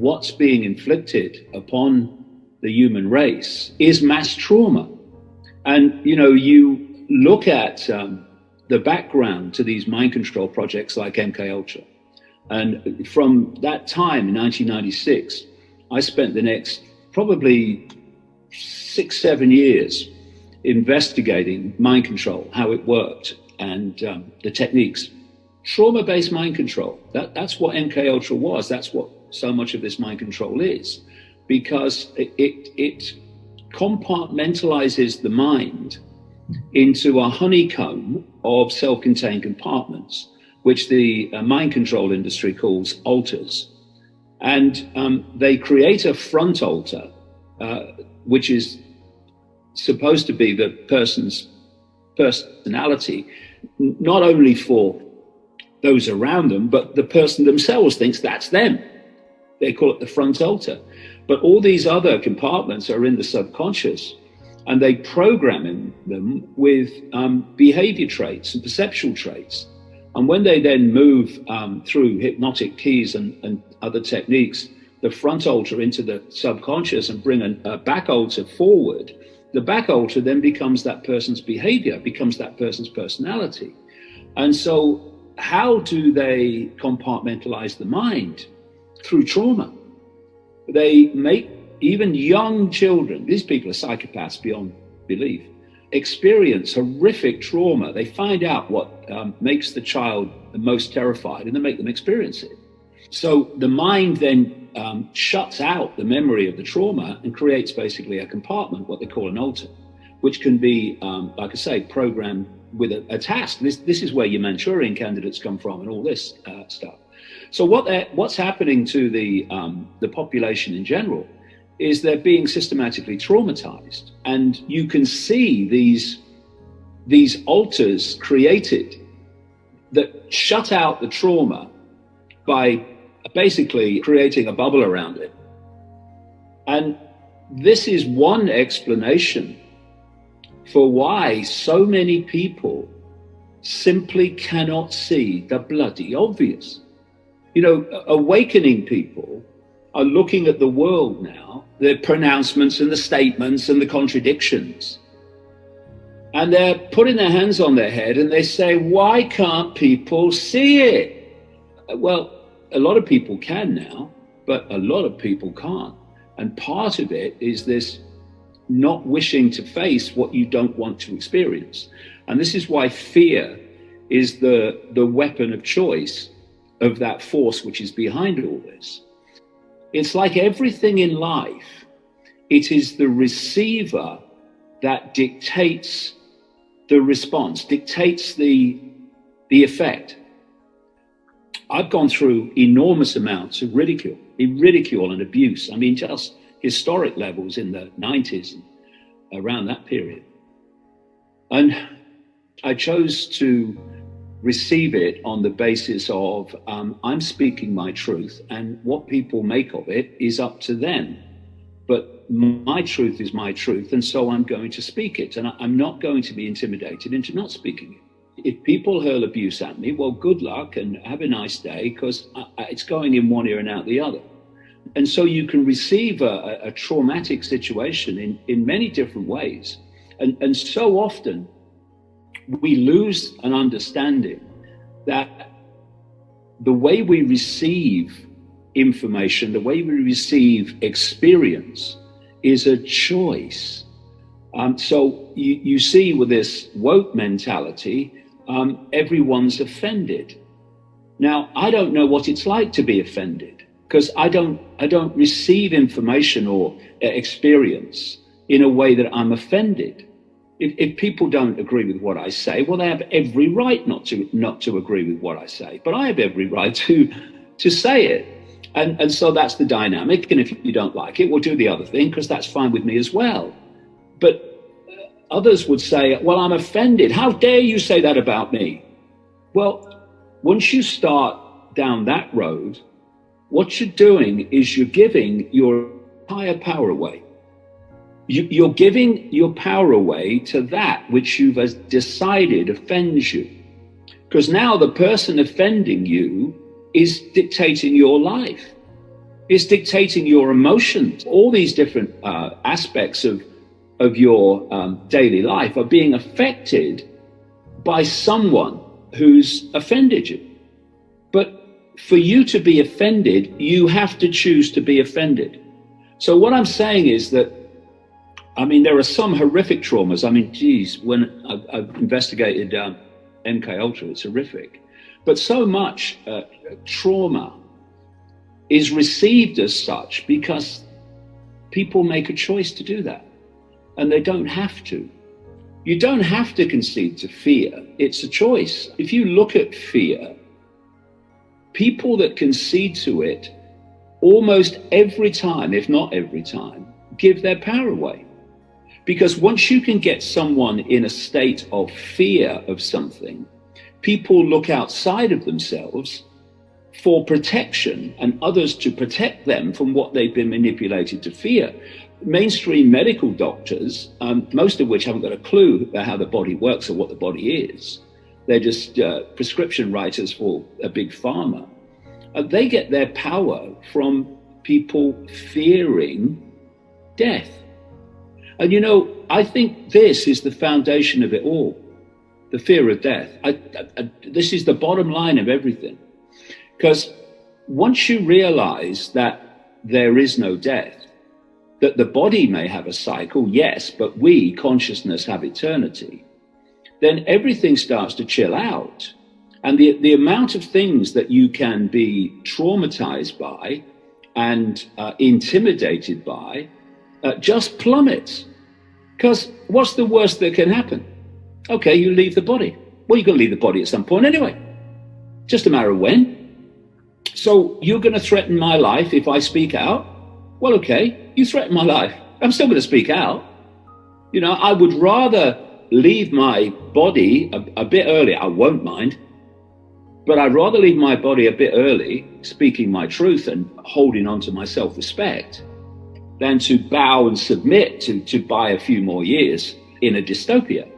what's being inflicted upon the human race is mass trauma. And, you look at the background to these mind control projects like MKUltra. And from that time in 1996, I spent the next probably 6-7 years investigating mind control, how it worked, and the techniques. Trauma-based mind control, that's what MKUltra was. That's what so much of this mind control is, because it compartmentalizes the mind into a honeycomb of self-contained compartments, which the mind control industry calls alters. And they create a front alter, which is supposed to be the person's personality, not only for those around them, but the person themselves thinks that's them. They call it the front alter. But all these other compartments are in the subconscious, and they program them with behavior traits and perceptual traits. And when they then move through hypnotic keys and other techniques, the front alter into the subconscious and bring a back alter forward, the back alter then becomes that person's behavior, becomes that person's personality. And so how do they compartmentalize the mind? Through trauma. They make even young children, these people are psychopaths beyond belief, experience horrific trauma. They find out what makes the child the most terrified, and they make them experience it. So the mind then shuts out the memory of the trauma and creates basically a compartment, what they call an alter, which can be, like I say, programmed with a task. This is where your Manchurian candidates come from and all this stuff. So what's happening to the population in general is they're being systematically traumatized, and you can see these alters created that shut out the trauma by basically creating a bubble around it. And this is one explanation for why so many people simply cannot see the bloody obvious. Awakening people are looking at the world now, the pronouncements and the statements and the contradictions, and they're putting their hands on their head and they say, why can't people see it? Well, a lot of people can now, but a lot of people can't. And part of it is this not wishing to face what you don't want to experience. And this is why fear is the weapon of choice of that force which is behind all this. It's like everything in life, it is the receiver that dictates the response, dictates the effect. I've gone through enormous amounts of ridicule and abuse. I mean, just historic levels in the 90s and around that period. And I chose to receive it on the basis of I'm speaking my truth, and what people make of it is up to them. But my truth is my truth, and so I'm going to speak it, and I'm not going to be intimidated into not speaking it. If people hurl abuse at me, well, good luck and have a nice day, because it's going in one ear and out the other. And so you can receive a traumatic situation in many different ways. And so often we lose an understanding that the way we receive information, the way we receive experience is a choice. So you see with this woke mentality, everyone's offended. Now, I don't know what it's like to be offended, because I don't receive information or experience in a way that I'm offended. If people don't agree with what I say, well, they have every right not to agree with what I say, but I have every right to say it. And so that's the dynamic. And if you don't like it, we'll do the other thing, because that's fine with me as well. But others would say, well, I'm offended. How dare you say that about me? Well, once you start down that road, what you're doing is you're giving your entire power away. You're giving your power away to that which you've decided offends you. Because now the person offending you is dictating your life. It's dictating your emotions. All these different aspects of your daily life are being affected by someone who's offended you. But for you to be offended, you have to choose to be offended. So what I'm saying is that, I mean, there are some horrific traumas. I mean, geez, when I've investigated MK Ultra, it's horrific. But so much trauma is received as such because people make a choice to do that, and they don't have to. You don't have to concede to fear. It's a choice. If you look at fear, people that concede to it almost every time, if not every time, give their power away. Because once you can get someone in a state of fear of something, people look outside of themselves for protection and others to protect them from what they've been manipulated to fear. Mainstream medical doctors, most of which haven't got a clue about how the body works or what the body is, they're just prescription writers for a big pharma. They get their power from people fearing death. And you know, I think this is the foundation of it all, the fear of death. This is the bottom line of everything. Because once you realize that there is no death, that the body may have a cycle, yes, but we, consciousness, have eternity, then everything starts to chill out. And the amount of things that you can be traumatized by and intimidated by just plummets. Because what's the worst that can happen? Okay, you leave the body. Well, you're going to leave the body at some point anyway. Just a matter of when. So you're going to threaten my life if I speak out? Well, okay, you threaten my life. I'm still going to speak out. You know, I would rather leave my body a bit early. I won't mind. But I'd rather leave my body a bit early, speaking my truth and holding on to my self-respect, than to bow and submit to buy a few more years in a dystopia.